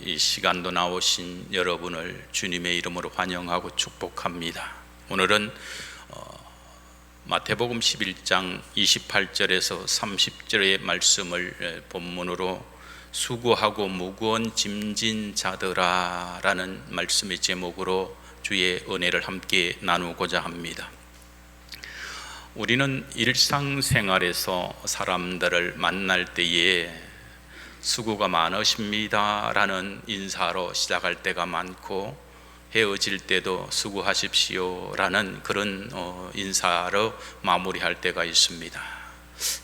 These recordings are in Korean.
이 시간도 나오신 여러분을 주님의 이름으로 환영하고 축복합니다. 오늘은 마태복음 11장 28절에서 30절의 말씀을 본문으로 수고하고 무거운 짐진 자들아 라는 말씀의 제목으로 주의 은혜를 함께 나누고자 합니다. 우리는 일상생활에서 사람들을 만날 때에 수고가 많으십니다 라는 인사로 시작할 때가 많고, 헤어질 때도 수고하십시오 라는 그런 인사로 마무리할 때가 있습니다.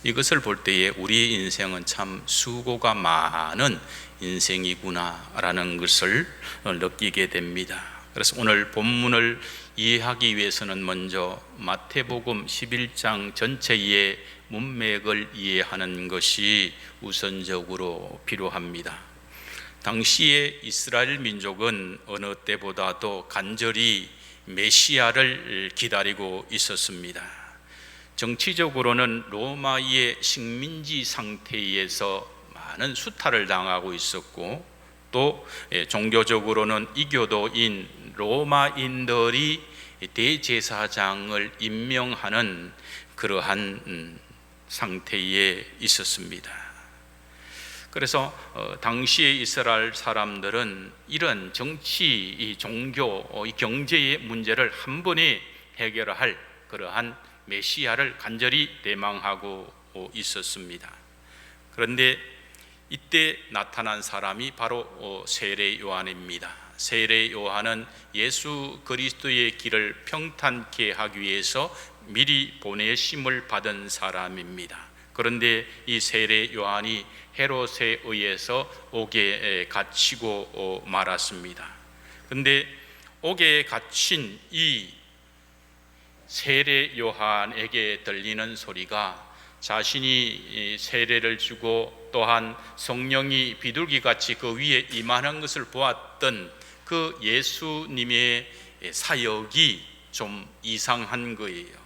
이것을 볼 때에 우리의 인생은 참 수고가 많은 인생이구나 라는 것을 느끼게 됩니다. 그래서 오늘 본문을 이해하기 위해서는 먼저 마태복음 11장 전체의 문맥을 이해하는 것이 우선적으로 필요합니다. 당시의 이스라엘 민족은 어느 때보다도 간절히 메시아를 기다리고 있었습니다. 정치적으로는 로마의 식민지 상태에서 많은 수탈을 당하고 있었고, 또 종교적으로는 이교도인 로마인들이 대제사장을 임명하는 그러한 상태에 있었습니다. 그래서 당시의 이스라엘 사람들은 이런 정치, 이 종교, 이 경제의 문제를 한 번에 해결할 그러한 메시아를 간절히 대망하고 있었습니다. 그런데 이때 나타난 사람이 바로 세례 요한입니다. 세례 요한은 예수 그리스도의 길을 평탄케 하기 위해서 미리 보내심을 받은 사람입니다. 그런데 이 세례 요한이 헤롯에 의해서 옥에 갇히고 말았습니다. 그런데 옥에 갇힌 이 세례 요한에게 들리는 소리가 자신이 세례를 주고 또한 성령이 비둘기같이 그 위에 임하는 것을 보았던 그 예수님의 사역이 좀 이상한 거예요.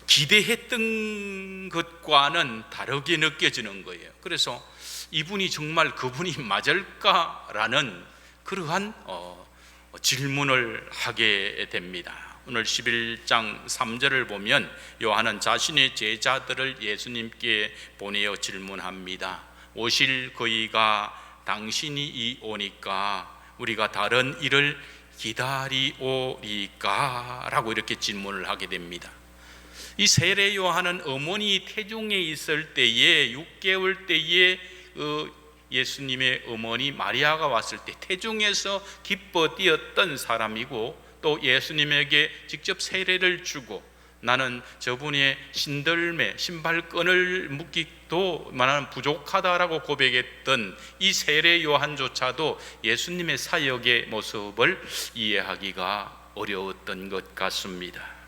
기대했던 것과는 다르게 느껴지는 거예요. 그래서 이분이 정말 그분이 맞을까라는 그러한 질문을 하게 됩니다. 오늘 11장 3절을 보면 요한은 자신의 제자들을 예수님께 보내어 질문합니다. 오실 그이가 당신이 오니까 우리가 다른 일을 기다리오리까? 라고 이렇게 질문을 하게 됩니다. 이 세례 요한은 어머니 태중에 있을 때에 6개월 때에 예수님의 어머니 마리아가 왔을 때 태중에서 기뻐 뛰었던 사람이고, 또 예수님에게 직접 세례를 주고 나는 저분의 신들매 신발끈을 묶기도 만한 부족하다라고 고백했던 이 세례 요한조차도 예수님의 사역의 모습을 이해하기가 어려웠던 것 같습니다.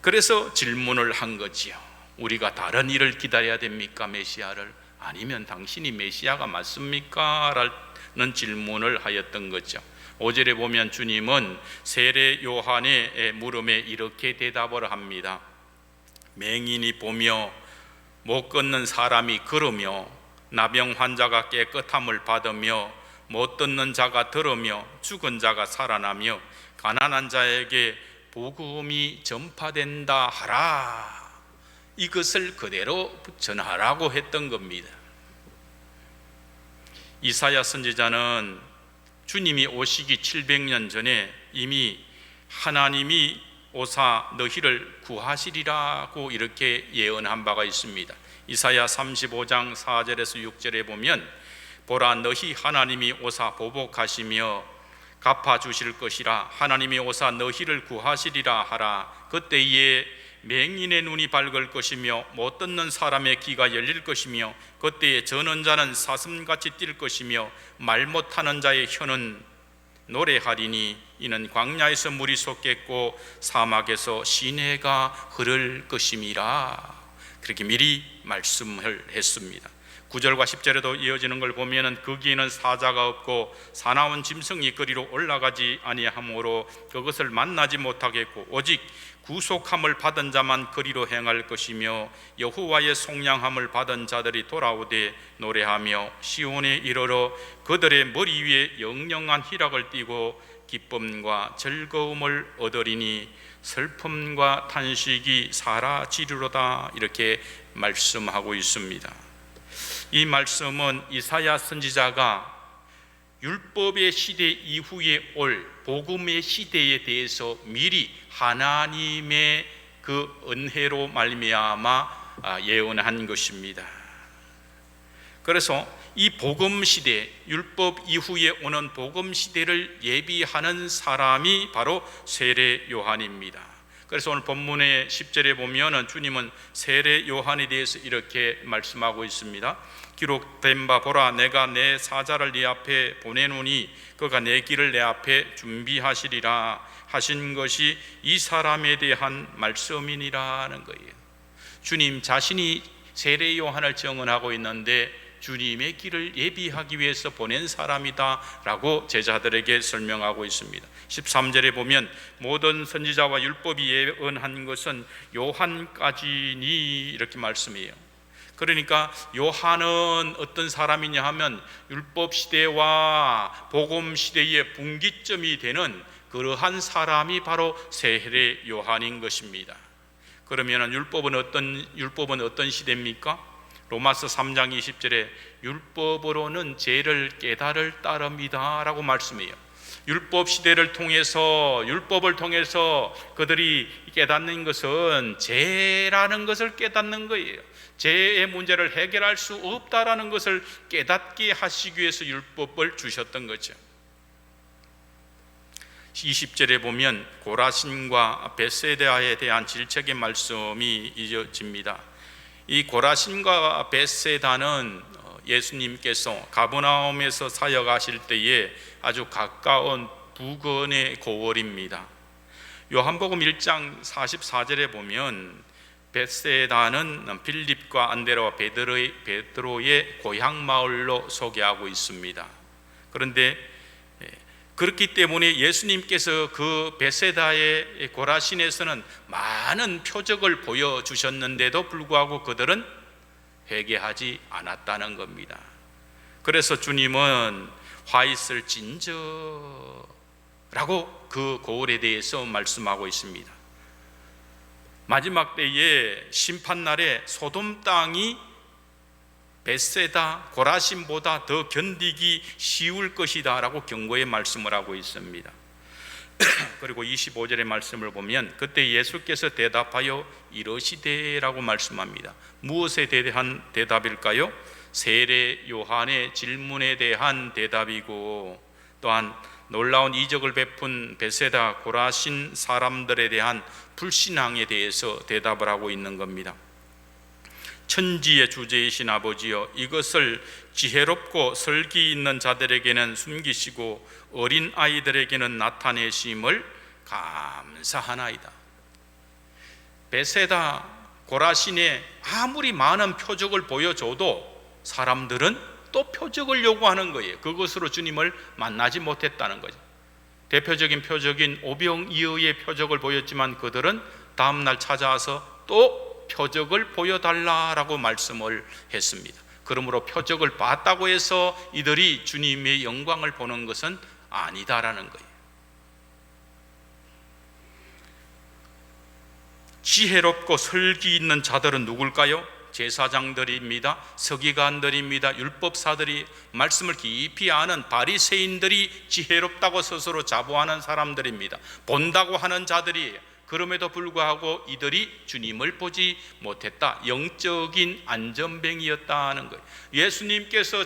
그래서 질문을 한 거지요. 우리가 다른 일을 기다려야 됩니까? 메시아를? 아니면 당신이 메시아가 맞습니까? 라는 질문을 하였던 거죠. 5절에 보면 주님은 세례 요한의 물음에 이렇게 대답을 합니다. 맹인이 보며 못 걷는 사람이 걸으며 나병 환자가 깨끗함을 받으며 못 듣는 자가 들으며 죽은 자가 살아나며 가난한 자에게 복음이 전파된다 하라. 이것을 그대로 전하라고 했던 겁니다. 이사야 선지자는 주님이 오시기 700년 전에 이미 하나님이 오사 너희를 구하시리라고 이렇게 예언한 바가 있습니다. 이사야 35장 4절에서 6절에 보면 보라 너희 하나님이 오사 보복하시며 갚아주실 것이라. 하나님이 오사 너희를 구하시리라 하라. 그때에 맹인의 눈이 밝을 것이며 못 듣는 사람의 귀가 열릴 것이며 그때에 저는 자는 사슴같이 뛸 것이며 말 못하는 자의 혀는 노래하리니 이는 광야에서 물이 솟겠고 사막에서 시내가 흐를 것임이라. 그렇게 미리 말씀을 했습니다. 9절과 10절에도 이어지는 걸 보면은 거기에는 사자가 없고 사나운 짐승이 그리로 올라가지 아니하므로 그것을 만나지 못하겠고 오직 구속함을 받은 자만 그리로 행할 것이며 여호와의 속량함을 받은 자들이 돌아오되 노래하며 시온에 이르러 그들의 머리 위에 영영한 희락을 띠고 기쁨과 즐거움을 얻으리니 슬픔과 탄식이 사라지리로다. 이렇게 말씀하고 있습니다. 이 말씀은 이사야 선지자가 율법의 시대 이후에 올 복음의 시대에 대해서 미리 하나님의 그 은혜로 말미암아 예언한 것입니다. 그래서 이 복음 시대, 율법 이후에 오는 복음 시대를 예비하는 사람이 바로 세례 요한입니다. 그래서 오늘 본문의 10절에 보면은 주님은 세례 요한에 대해서 이렇게 말씀하고 있습니다. 기록된 바 보라, 내가 내 사자를 네 앞에 보내노니 그가 내 길을 내 앞에 준비하시리라 하신 것이 이 사람에 대한 말씀이니라는 거예요. 주님 자신이 세례 요한을 증언하고 있는데 주님의 길을 예비하기 위해서 보낸 사람이다 라고 제자들에게 설명하고 있습니다. 13절에 보면 모든 선지자와 율법이 예언한 것은 요한까지니 이렇게 말씀해요. 그러니까 요한은 어떤 사람이냐 하면 율법 시대와 복음 시대의 분기점이 되는 그러한 사람이 바로 세례 요한인 것입니다. 그러면 율법은 어떤 시대입니까? 로마서 3장 20절에 율법으로는 죄를 깨달을 따릅니다 라고 말씀해요. 율법 시대를 통해서, 율법을 통해서 그들이 깨닫는 것은 죄라는 것을 깨닫는 거예요. 죄의 문제를 해결할 수 없다라는 것을 깨닫게 하시기 위해서 율법을 주셨던 거죠. 20절에 보면 고라신과 벳세다에 대한 질책의 말씀이 이어집니다. 이 고라신과 벳세다는 예수님께서 가버나움에서 사역하실 때에 아주 가까운 부근의 고을입니다. 요한복음 1장 44절에 보면 벳세다는 빌립과 안드레와 베드로의 고향 마을로 소개하고 있습니다. 그런데 그렇기 때문에 예수님께서 그 벳세다의 고라신에서는 많은 표적을 보여주셨는데도 불구하고 그들은 회개하지 않았다는 겁니다. 그래서 주님은 화 있을 진저라고 그 고을에 대해서 말씀하고 있습니다. 마지막 때에 심판날에 소돔 땅이 벳세다 고라신보다 더 견디기 쉬울 것이다 라고 경고의 말씀을 하고 있습니다. 그리고 25절의 말씀을 보면 그때 예수께서 대답하여 이러시되 라고 말씀합니다. 무엇에 대한 대답일까요? 세례 요한의 질문에 대한 대답이고 또한 놀라운 이적을 베푼 벳세다 고라신 사람들에 대한 불신앙에 대해서 대답을 하고 있는 겁니다. 천지의 주제이신 아버지여, 이것을 지혜롭고 설기 있는 자들에게는 숨기시고 어린 아이들에게는 나타내심을 감사하나이다. 벳세다 고라신에 아무리 많은 표적을 보여줘도 사람들은 또 표적을 요구하는 거예요. 그것으로 주님을 만나지 못했다는 거죠. 대표적인 표적인 오병이어의 표적을 보였지만 그들은 다음날 찾아와서 또 표적을 보여달라라고 말씀을 했습니다. 그러므로 표적을 봤다고 해서 이들이 주님의 영광을 보는 것은 아니다라는 거예요. 지혜롭고 설기 있는 자들은 누굴까요? 제사장들입니다. 서기관들입니다. 율법사들이, 말씀을 깊이 아는 바리새인들이 지혜롭다고 스스로 자부하는 사람들입니다. 본다고 하는 자들이에요. 그럼에도 불구하고 이들이 주님을 보지 못했다. 영적인 안전뱅이였다는 거예요. 예수님께서,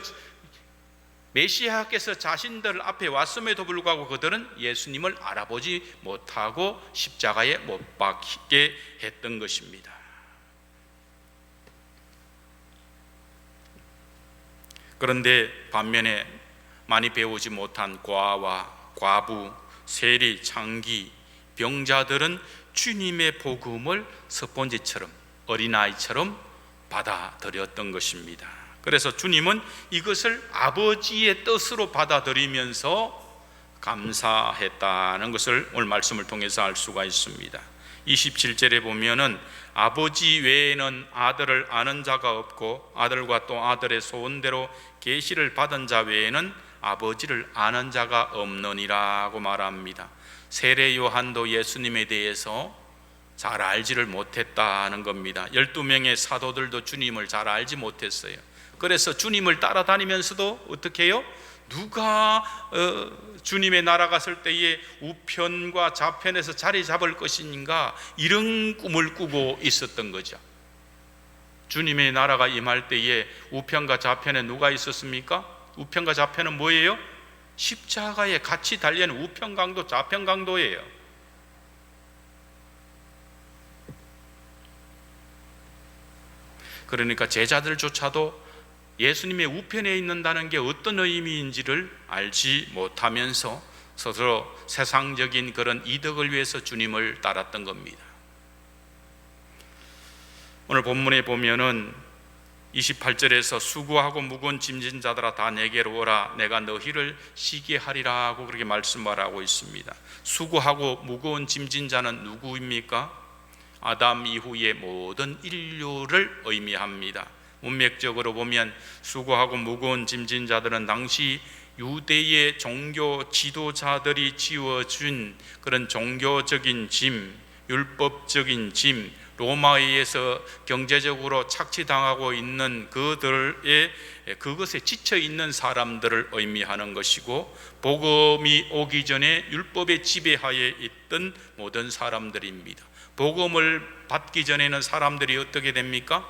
메시아께서 자신들 앞에 왔음에도 불구하고 그들은 예수님을 알아보지 못하고 십자가에 못 박히게 했던 것입니다. 그런데 반면에 많이 배우지 못한 과와 과부, 세리, 창기, 병자들은 주님의 복음을 스폰지처럼, 어린아이처럼 받아들였던 것입니다. 그래서 주님은 이것을 아버지의 뜻으로 받아들이면서 감사했다는 것을 오늘 말씀을 통해서 알 수가 있습니다. 27절에 보면은 아버지 외에는 아들을 아는 자가 없고 아들과 또 아들의 소원대로 계시를 받은 자 외에는 아버지를 아는 자가 없느니라고 말합니다. 세례 요한도 예수님에 대해서 잘 알지를 못했다는 겁니다. 12명의 사도들도 주님을 잘 알지 못했어요. 그래서 주님을 따라다니면서도 어떻게 해요? 누가 주님의 나라 갔을 때에 우편과 좌편에서 자리 잡을 것인가, 이런 꿈을 꾸고 있었던 거죠. 주님의 나라가 임할 때에 우편과 좌편에 누가 있었습니까? 우편과 좌편은 뭐예요? 십자가에 같이 달리는 우편강도 좌편강도예요. 그러니까 제자들조차도 예수님의 우편에 있는다는 게 어떤 의미인지를 알지 못하면서 스스로 세상적인 그런 이득을 위해서 주님을 따랐던 겁니다. 오늘 본문에 보면은 28절에서 수고하고 무거운 짐진 자들아 다 내게로 오라 내가 너희를 쉬게 하리라 하고 그렇게 말씀하고 있습니다. 수고하고 무거운 짐진 자는 누구입니까? 아담 이후의 모든 인류를 의미합니다. 문맥적으로 보면 수고하고 무거운 짐진 자들은 당시 유대의 종교 지도자들이 지어준 그런 종교적인 짐, 율법적인 짐, 로마에 의해서 경제적으로 착취당하고 있는 그것에 지쳐 있는 사람들을 의미하는 것이고, 복음이 오기 전에 율법의 지배하에 있던 모든 사람들입니다. 복음을 받기 전에는 사람들이 어떻게 됩니까?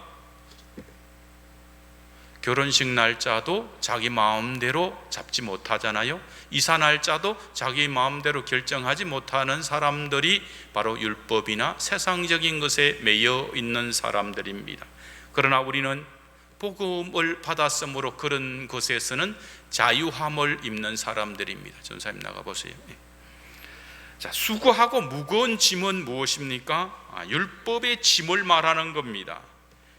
결혼식 날짜도 자기 마음대로 잡지 못하잖아요. 이사 날짜도 자기 마음대로 결정하지 못하는 사람들이 바로 율법이나 세상적인 것에 매여 있는 사람들입니다. 그러나 우리는 복음을 받았으므로 그런 것에서는 자유함을 입는 사람들입니다. 전사님 나가보세요. 자, 수고하고 무거운 짐은 무엇입니까? 율법의 짐을 말하는 겁니다.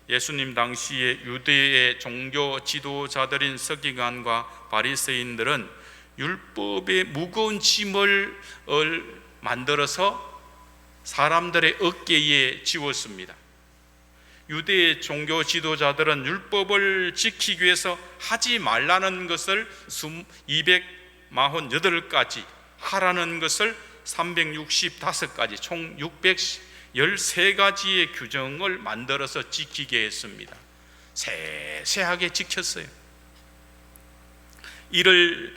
예수님 당시에 유대의 종교 지도자들인 서기관과 바리새인들은 율법의 무거운 짐을 만들어서 사람들의 어깨에 지웠습니다. 유대의 종교 지도자들은 율법을 지키기 위해서 하지 말라는 것을 248가지, 하라는 것을 365가지, 총 613가지의 규정을 만들어서 지키게 했습니다. 세세하게 지켰어요. 이를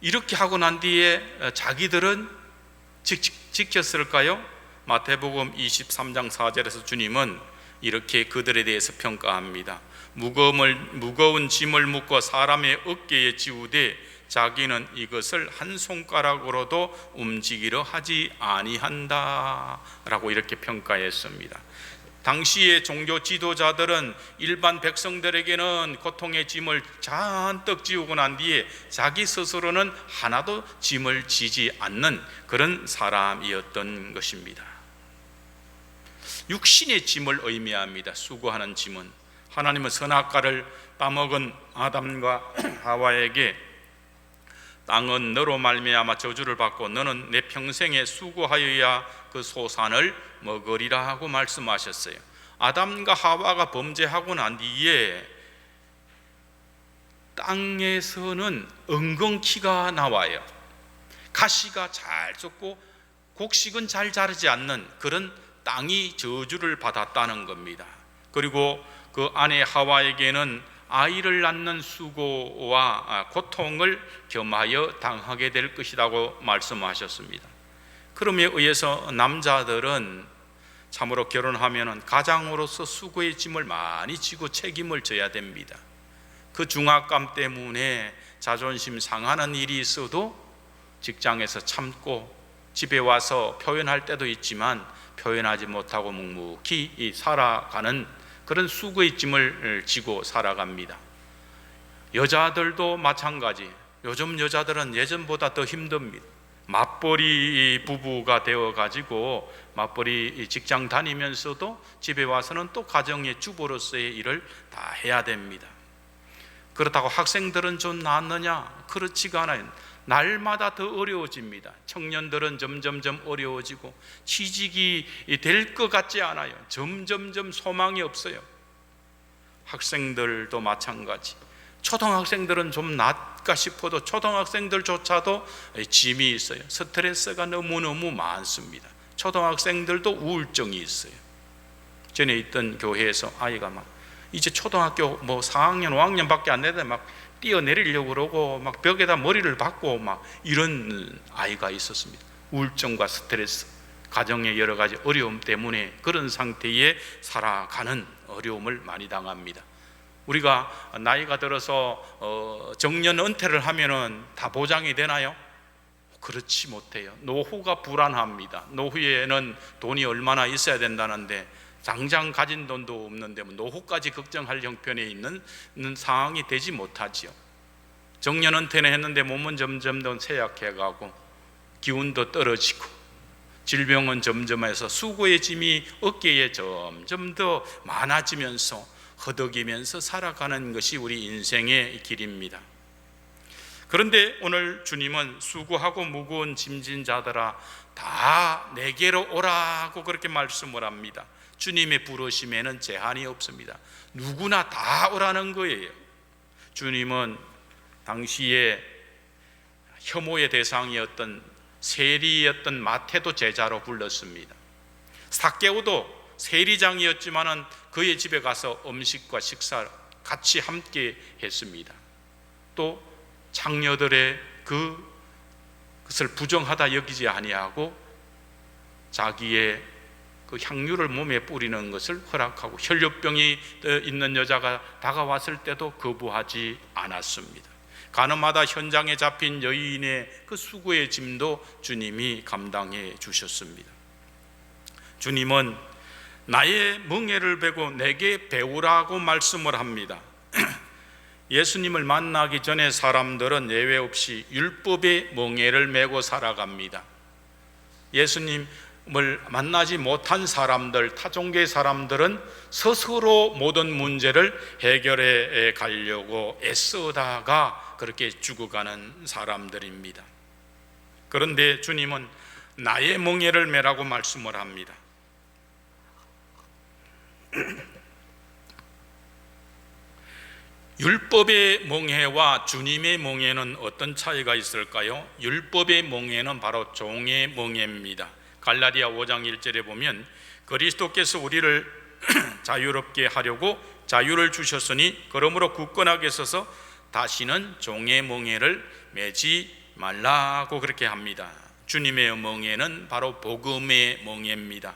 이렇게 하고 난 뒤에 자기들은 지켰을까요? 마태복음 23장 4절에서 주님은 이렇게 그들에 대해서 평가합니다. 무거운 짐을 묶어 사람의 어깨에 지우되 자기는 이것을 한 손가락으로도 움직이려 하지 아니한다 라고 이렇게 평가했습니다. 당시의 종교 지도자들은 일반 백성들에게는 고통의 짐을 잔뜩 지우고 난 뒤에 자기 스스로는 하나도 짐을 지지 않는 그런 사람이었던 것입니다. 육신의 짐을 의미합니다. 수고하는 짐은 하나님은 선악과를 따먹은 아담과 하와에게 땅은 너로 말미암아 저주를 받고 너는 내 평생에 수고하여야 그 소산을 먹으리라 하고 말씀하셨어요. 아담과 하와가 범죄하고 난 뒤에 땅에서는 엉겅퀴가 나와요. 가시가 잘 썩고 곡식은 잘 자르지 않는 그런 땅이 저주를 받았다는 겁니다. 그리고 그 아내 하와에게는 아이를 낳는 수고와 고통을 겸하여 당하게 될 것이라고 말씀하셨습니다. 그럼에 의해서 남자들은 참으로 결혼하면 가장으로서 수고의 짐을 많이 지고 책임을 져야 됩니다. 그 중압감 때문에 자존심 상하는 일이 있어도 직장에서 참고 집에 와서 표현할 때도 있지만 표현하지 못하고 묵묵히 살아가는 그런 수고의 짐을 지고 살아갑니다. 여자들도 마찬가지. 요즘 여자들은 예전보다 더 힘듭니다. 맞벌이 부부가 되어가지고 맞벌이 직장 다니면서도 집에 와서는 또 가정의 주부로서의 일을 다 해야 됩니다. 그렇다고 학생들은 좀 나았느냐? 그렇지가 않아요. 날마다 더 어려워집니다. 청년들은 점점점 어려워지고 취직이 될 것 같지 않아요. 점점점 소망이 없어요. 학생들도 마찬가지. 초등학생들은 좀 낫까 싶어도 초등학생들조차도 짐이 있어요. 스트레스가 너무너무 많습니다. 초등학생들도 우울증이 있어요. 전에 있던 교회에서 아이가 막 이제 초등학교 4학년 5학년밖에 안 되는데 막 뛰어내리려고 그러고 막 벽에다 머리를 박고 막 이런 아이가 있었습니다. 우울증과 스트레스, 가정의 여러 가지 어려움 때문에 그런 상태에 살아가는 어려움을 많이 당합니다. 우리가 나이가 들어서 정년 은퇴를 하면은 다 보장이 되나요? 그렇지 못해요. 노후가 불안합니다. 노후에는 돈이 얼마나 있어야 된다는데 당장 가진 돈도 없는데 노후까지 걱정할 형편에 있는 상황이 되지 못하지요. 정년 은퇴는 했는데 몸은 점점 더 쇠약해가고 기운도 떨어지고 질병은 점점해서 수고의 짐이 어깨에 점점 더 많아지면서 허덕이면서 살아가는 것이 우리 인생의 길입니다. 그런데 오늘 주님은 수고하고 무거운 짐진 자들아 다 내게로 오라고 그렇게 말씀을 합니다. 주님의 부르심에는 제한이 없습니다. 누구나 다 오라는 거예요. 주님은 당시에 혐오의 대상이었던 세리였던 마태도 제자로 불렀습니다. 삭개오도 세리장이었지만은 그의 집에 가서 음식과 식사 같이 함께 했습니다. 또 장녀들의 그것을 부정하다 여기지 아니하고 자기의 그 향유를 몸에 뿌리는 것을 허락하고 혈류병이 있는 여자가 다가왔을 때도 거부하지 않았습니다. 가늠하다 현장에 잡힌 여인의 그 수고의 짐도 주님이 감당해 주셨습니다. 주님은 나의 멍에를 베고 내게 배우라고 말씀을 합니다. 예수님을 만나기 전에 사람들은 예외 없이 율법의 멍에를 메고 살아갑니다. 예수님을 만나지 못한 사람들, 타종교의 사람들은 스스로 모든 문제를 해결해 가려고 애쓰다가 그렇게 죽어가는 사람들입니다. 그런데 주님은 나의 멍에를 메라고 말씀을 합니다. 율법의 멍에와 주님의 멍에는 어떤 차이가 있을까요? 율법의 멍에는 바로 종의 멍에입니다. 갈라디아 5장 1절에 보면 그리스도께서 우리를 자유롭게 하려고 자유를 주셨으니 그러므로 굳건하게 서서 다시는 종의 멍에를 매지 말라고 그렇게 합니다. 주님의 멍에는 바로 복음의 멍에입니다.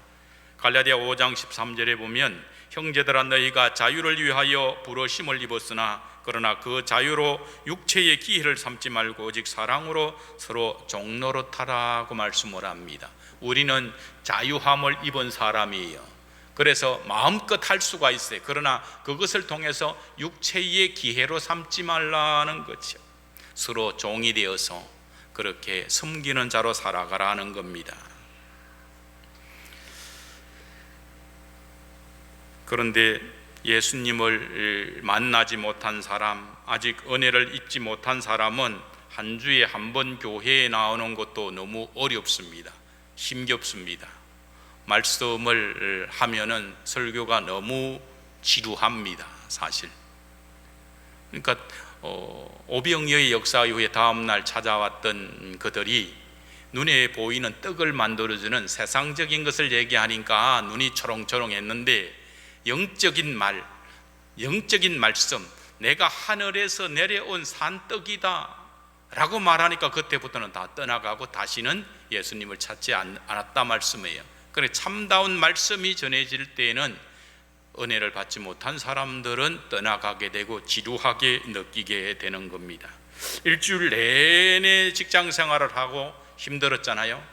갈라디아 5장 13절에 보면 형제들아 너희가 자유를 위하여 부르심을 입었으나 그러나 그 자유로 육체의 기회를 삼지 말고 오직 사랑으로 서로 종노릇하라고 말씀을 합니다. 우리는 자유함을 입은 사람이에요. 그래서 마음껏 할 수가 있어요. 그러나 그것을 통해서 육체의 기회로 삼지 말라는 거죠. 서로 종이 되어서 그렇게 섬기는 자로 살아가라는 겁니다. 그런데 예수님을 만나지 못한 사람, 아직 은혜를 입지 못한 사람은 한 주에 한 번 교회에 나오는 것도 너무 어렵습니다. 힘겹습니다. 말씀을 하면은 설교가 너무 지루합니다. 사실. 그러니까 오병이어의 역사 이후에 다음날 찾아왔던 그들이 눈에 보이는 떡을 만들어주는 세상적인 것을 얘기하니까 눈이 초롱초롱했는데 영적인 말, 영적인 말씀, 내가 하늘에서 내려온 산떡이다 라고 말하니까 그때부터는 다 떠나가고 다시는 예수님을 찾지 않았다 말씀이에요. 그래 참다운 말씀이 전해질 때에는 은혜를 받지 못한 사람들은 떠나가게 되고 지루하게 느끼게 되는 겁니다. 일주일 내내 직장 생활을 하고 힘들었잖아요.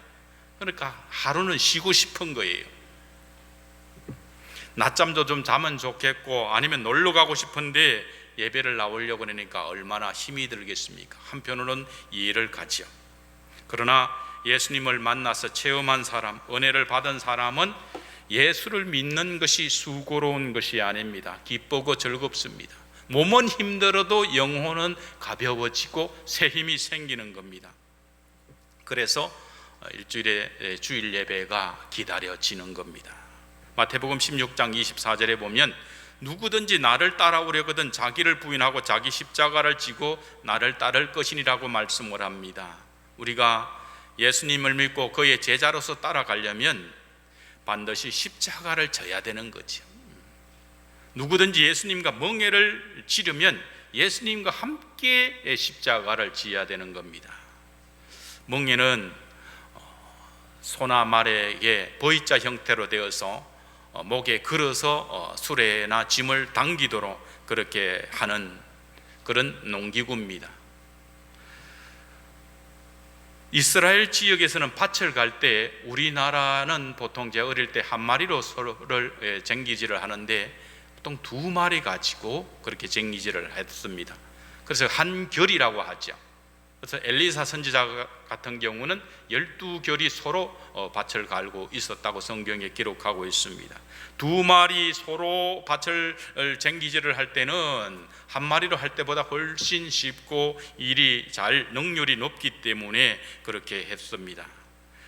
그러니까 하루는 쉬고 싶은 거예요. 낮잠도 좀 자면 좋겠고 아니면 놀러 가고 싶은데 예배를 나오려고 하니까 얼마나 힘이 들겠습니까? 한편으로는 이해를 가지요. 그러나 예수님을 만나서 체험한 사람, 은혜를 받은 사람은 예수를 믿는 것이 수고로운 것이 아닙니다. 기쁘고 즐겁습니다. 몸은 힘들어도 영혼은 가벼워지고 새 힘이 생기는 겁니다. 그래서 일주일에 주일 예배가 기다려지는 겁니다. 마태복음 16장 24절에 보면 누구든지 나를 따라오려거든 자기를 부인하고 자기 십자가를 지고 나를 따를 것이니라고 말씀을 합니다. 우리가 예수님을 믿고 그의 제자로서 따라가려면 반드시 십자가를 져야 되는 거죠. 누구든지 예수님과 멍에를 지르면 예수님과 함께 십자가를 지어야 되는 겁니다. 멍에는 소나 말에게 V자 형태로 되어서 목에 걸어서 수레나 짐을 당기도록 그렇게 하는 그런 농기구입니다. 이스라엘 지역에서는 밭을 갈 때 우리나라는 보통 제가 어릴 때 한 마리로 소를 쟁기질을 하는데 보통 두 마리 가지고 그렇게 쟁기질을 했습니다. 그래서 한 결이라고 하죠. 그래서 엘리사 선지자 같은 경우는 12결이 서로 밭을 갈고 있었다고 성경에 기록하고 있습니다. 두 마리 서로 밭을 쟁기질을 할 때는 한 마리로 할 때보다 훨씬 쉽고 일이 잘 능률이 높기 때문에 그렇게 했습니다.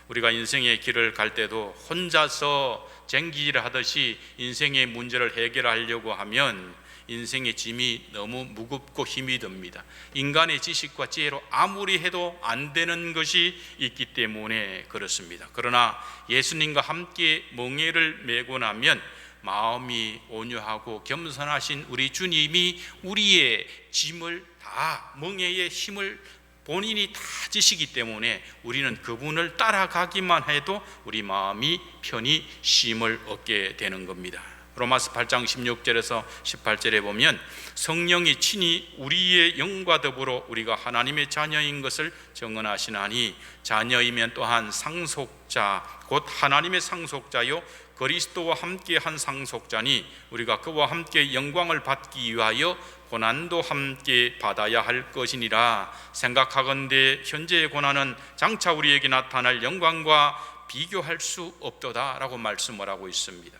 우리가 인생의 길을 갈 때도 혼자서 쟁기질을 하듯이 인생의 문제를 해결하려고 하면 인생의 짐이 너무 무겁고 힘이 듭니다. 인간의 지식과 지혜로 아무리 해도 안 되는 것이 있기 때문에 그렇습니다. 그러나 예수님과 함께 멍에를 메고 나면 마음이 온유하고 겸손하신 우리 주님이 우리의 짐을 다, 멍에의 힘을 본인이 다 지시기 때문에 우리는 그분을 따라가기만 해도 우리 마음이 편히 쉼을 얻게 되는 겁니다. 로마서 8장 16절에서 18절에 보면 성령이 친히 우리의 영과 더불어 우리가 하나님의 자녀인 것을 증언하시나니 자녀이면 또한 상속자 곧 하나님의 상속자요 그리스도와 함께 한 상속자니 우리가 그와 함께 영광을 받기 위하여 고난도 함께 받아야 할 것이니라. 생각하건대 현재의 고난은 장차 우리에게 나타날 영광과 비교할 수 없도다 라고 말씀을 하고 있습니다.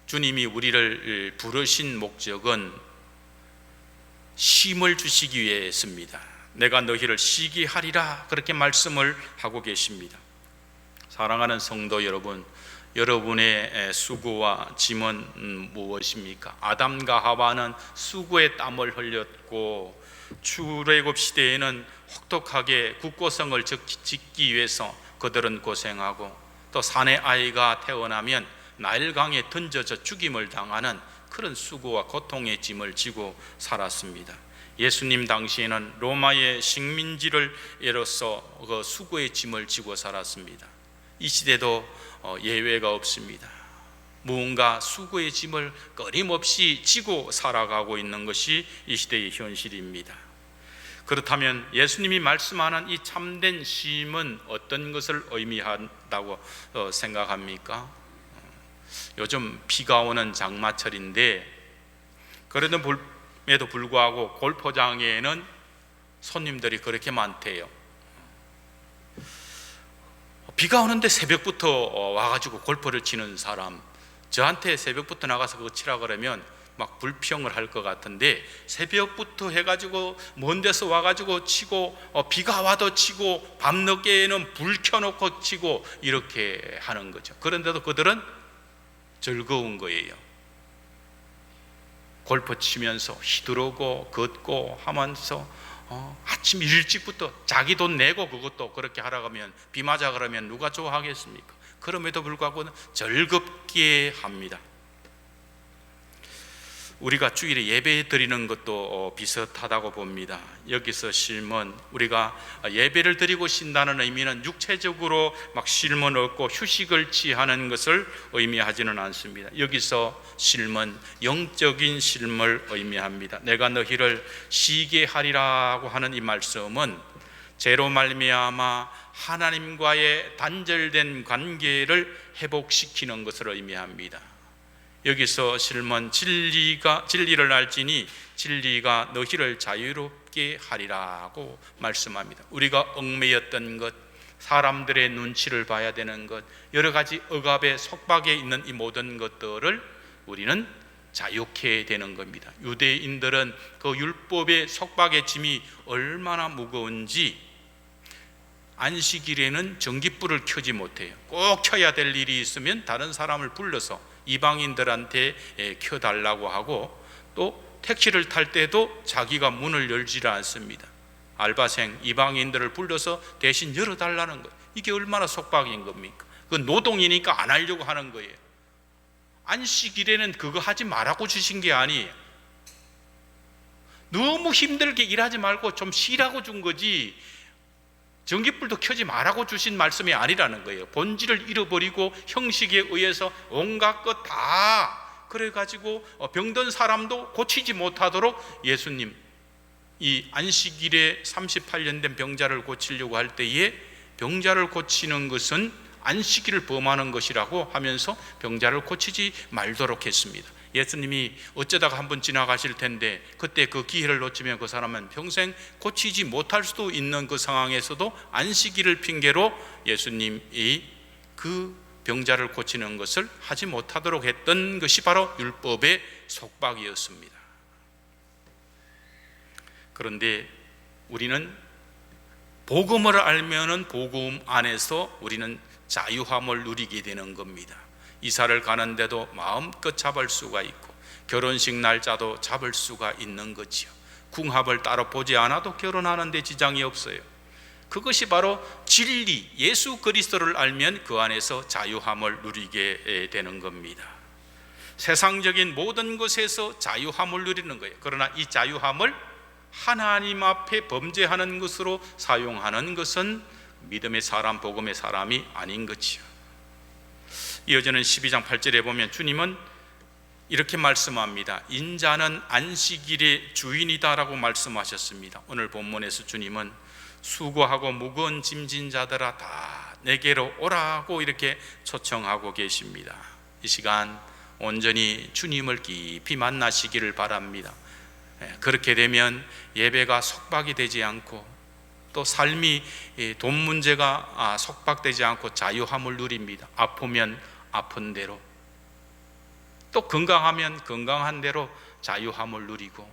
주님이 우리를 부르신 목적은 쉼을 주시기 위해서입니다. 내가 너희를 쉬게 하리라 그렇게 말씀을 하고 계십니다. 사랑하는 성도 여러분, 여러분의 수고와 짐은 무엇입니까? 아담과 하와는 수고의 땀을 흘렸고 출애굽 시대에는 혹독하게 국고성을 짓기 위해서 그들은 고생하고 또 사내 아이가 태어나면 나일강에 던져져 죽임을 당하는 그런 수고와 고통의 짐을 지고 살았습니다. 예수님 당시에는 로마의 식민지를 예로서 그 수고의 짐을 지고 살았습니다. 이 시대도 예외가 없습니다. 무언가 수고의 짐을 끊임없이 지고 살아가고 있는 것이 이 시대의 현실입니다. 그렇다면 예수님이 말씀하는 이 참된 쉼은 어떤 것을 의미한다고 생각합니까? 요즘 비가 오는 장마철인데 그럼에도 불구하고 골프장에는 손님들이 그렇게 많대요. 비가 오는데 새벽부터 와가지고 골프를 치는 사람, 저한테 새벽부터 나가서 그거 치라 그러면 막 불평을 할 것 같은데 새벽부터 해가지고 먼 데서 와가지고 치고 비가 와도 치고 밤늦게에는 불 켜놓고 치고 이렇게 하는 거죠. 그런데도 그들은 즐거운 거예요. 골프 치면서 휘두르고 걷고 하면서 아침 일찍부터 자기 돈 내고 그것도 그렇게 하라고 하면 비 맞아 그러면 누가 좋아하겠습니까? 그럼에도 불구하고 즐겁게 합니다. 우리가 주일에 예배 드리는 것도 비슷하다고 봅니다. 여기서 쉼은 우리가 예배를 드리고 쉰다는 의미는 육체적으로 막 쉼을 얻고 휴식을 취하는 것을 의미하지는 않습니다. 여기서 쉼은 영적인 쉼을 의미합니다. 내가 너희를 쉬게 하리라고 하는 이 말씀은 죄로 말미암아 하나님과의 단절된 관계를 회복시키는 것을 의미합니다. 여기서 쉼은 진리를 알지니 진리가 너희를 자유롭게 하리라고 말씀합니다. 우리가 얽매였던 것, 사람들의 눈치를 봐야 되는 것, 여러 가지 억압의 속박에 있는 이 모든 것들을 우리는 자유케 되는 겁니다. 유대인들은 그 율법의 속박의 짐이 얼마나 무거운지 안식일에는 전깃불을 켜지 못해요. 꼭 켜야 될 일이 있으면 다른 사람을 불러서 이방인들한테 켜달라고 하고, 또 택시를 탈 때도 자기가 문을 열지를 않습니다. 알바생 이방인들을 불러서 대신 열어달라는 거예요. 이게 얼마나 속박인 겁니까? 그건 노동이니까 안 하려고 하는 거예요. 안식일에는 그거 하지 말라고 주신 게 아니에요. 너무 힘들게 일하지 말고 좀 쉬라고 준 거지, 전깃불도 켜지 말라고 주신 말씀이 아니라는 거예요. 본질을 잃어버리고 형식에 의해서 온갖 것 다 그래가지고 병든 사람도 고치지 못하도록 예수님 이 안식일에 38년 된 병자를 고치려고 할 때에 병자를 고치는 것은 안식일을 범하는 것이라고 하면서 병자를 고치지 말도록 했습니다. 예수님이 어쩌다가 한번 지나가실 텐데 그때 그 기회를 놓치면 그 사람은 평생 고치지 못할 수도 있는 그 상황에서도 안식일을 핑계로 예수님이 그 병자를 고치는 것을 하지 못하도록 했던 것이 바로 율법의 속박이었습니다. 그런데 우리는 복음을 알면은 복음 안에서 우리는 자유함을 누리게 되는 겁니다. 이사를 가는데도 마음껏 잡을 수가 있고, 결혼식 날짜도 잡을 수가 있는 거지요. 궁합을 따로 보지 않아도 결혼하는데 지장이 없어요. 그것이 바로 진리, 예수 그리스도를 알면 그 안에서 자유함을 누리게 되는 겁니다. 세상적인 모든 것에서 자유함을 누리는 거예요. 그러나 이 자유함을 하나님 앞에 범죄하는 것으로 사용하는 것은 믿음의 사람, 복음의 사람이 아닌 거지요. 이어지는 12장 8절에 보면 주님은 이렇게 말씀합니다. 인자는 안식일의 주인이다라고 말씀하셨습니다. 오늘 본문에서 주님은 수고하고 무거운 짐진 자들아 다 내게로 오라고 이렇게 초청하고 계십니다. 이 시간 온전히 주님을 깊이 만나시기를 바랍니다. 그렇게 되면 예배가 속박이 되지 않고, 또 삶이 돈 문제가 속박되지 않고 자유함을 누립니다. 아프면 아픈 대로, 또 건강하면 건강한 대로 자유함을 누리고,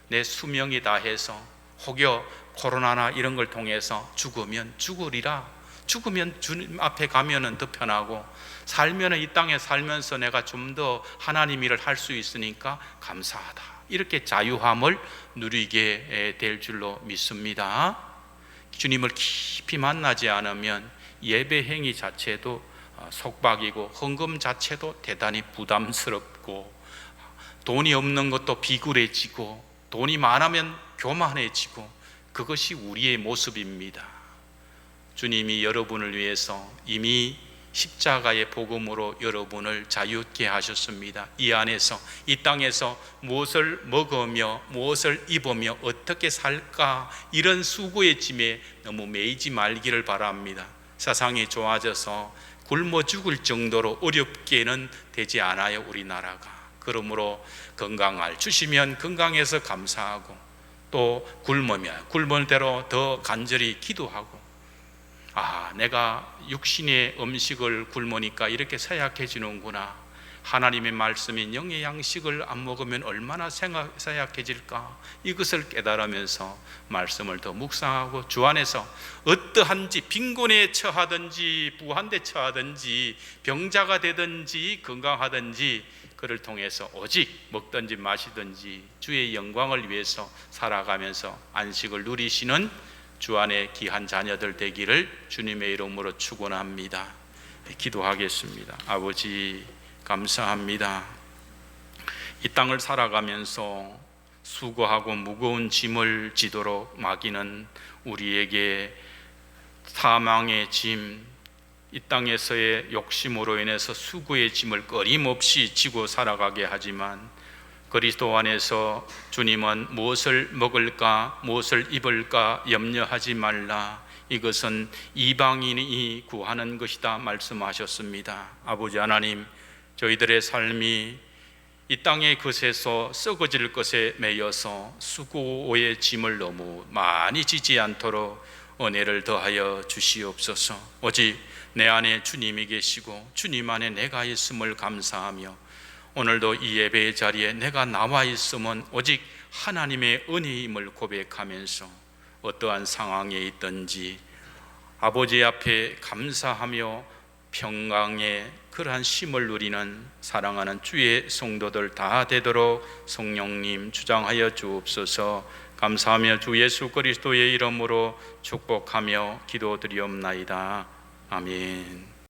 내 수명이 다해서 혹여 코로나나 이런 걸 통해서 죽으면 죽으리라, 죽으면 주님 앞에 가면은 더 편하고, 살면은 이 땅에 살면서 내가 좀 더 하나님 일을 할 수 있으니까 감사하다, 이렇게 자유함을 누리게 될 줄로 믿습니다. 주님을 깊이 만나지 않으면 예배 행위 자체도 속박이고, 헌금 자체도 대단히 부담스럽고, 돈이 없는 것도 비굴해지고, 돈이 많으면 교만해지고, 그것이 우리의 모습입니다. 주님이 여러분을 위해서 이미 십자가의 복음으로 여러분을 자유케 하셨습니다. 이 안에서, 이 땅에서 무엇을 먹으며 무엇을 입으며 어떻게 살까, 이런 수고의 짐에 너무 매이지 말기를 바랍니다. 세상이 좋아져서 굶어 죽을 정도로 어렵게는 되지 않아요, 우리나라가. 그러므로 건강을 주시면 건강해서 감사하고, 또 굶으면 굶은 대로 더 간절히 기도하고, 내가 육신의 음식을 굶으니까 이렇게 쇠약해지는구나, 하나님의 말씀인 영의 양식을 안 먹으면 얼마나 쇠약해질까, 이것을 깨달으면서 말씀을 더 묵상하고, 주 안에서 어떠한지 빈곤에 처하든지 부한데 처하든지 병자가 되든지 건강하든지 그를 통해서 오직 먹든지 마시든지 주의 영광을 위해서 살아가면서 안식을 누리시는 주 안에 귀한 자녀들 되기를 주님의 이름으로 축원합니다. 기도하겠습니다. 아버지, 감사합니다. 이 땅을 살아가면서 수고하고 무거운 짐을 지도록 맡기는 우리에게 사망의 짐, 이 땅에서의 욕심으로 인해서 수고의 짐을 끊임없이 지고 살아가게 하지만, 그리스도 안에서 주님은 무엇을 먹을까 무엇을 입을까 염려하지 말라, 이것은 이방인이 구하는 것이다 말씀하셨습니다. 아버지 하나님, 저희들의 삶이 이 땅의 것에서 썩어질 것에 매여서 수고의 짐을 너무 많이 지지 않도록 은혜를 더하여 주시옵소서. 오직 내 안에 주님이 계시고 주님 안에 내가 있음을 감사하며 오늘도 이 예배의 자리에 내가 나와 있으면 오직 하나님의 은혜임을 고백하면서 어떠한 상황에 있든지 아버지 앞에 감사하며 평강의 그러한 쉼을 누리는 사랑하는 주의 성도들 다 되도록 성령님 주장하여 주옵소서. 감사하며 주 예수 그리스도의 이름으로 축복하며 기도드리옵나이다. 아멘.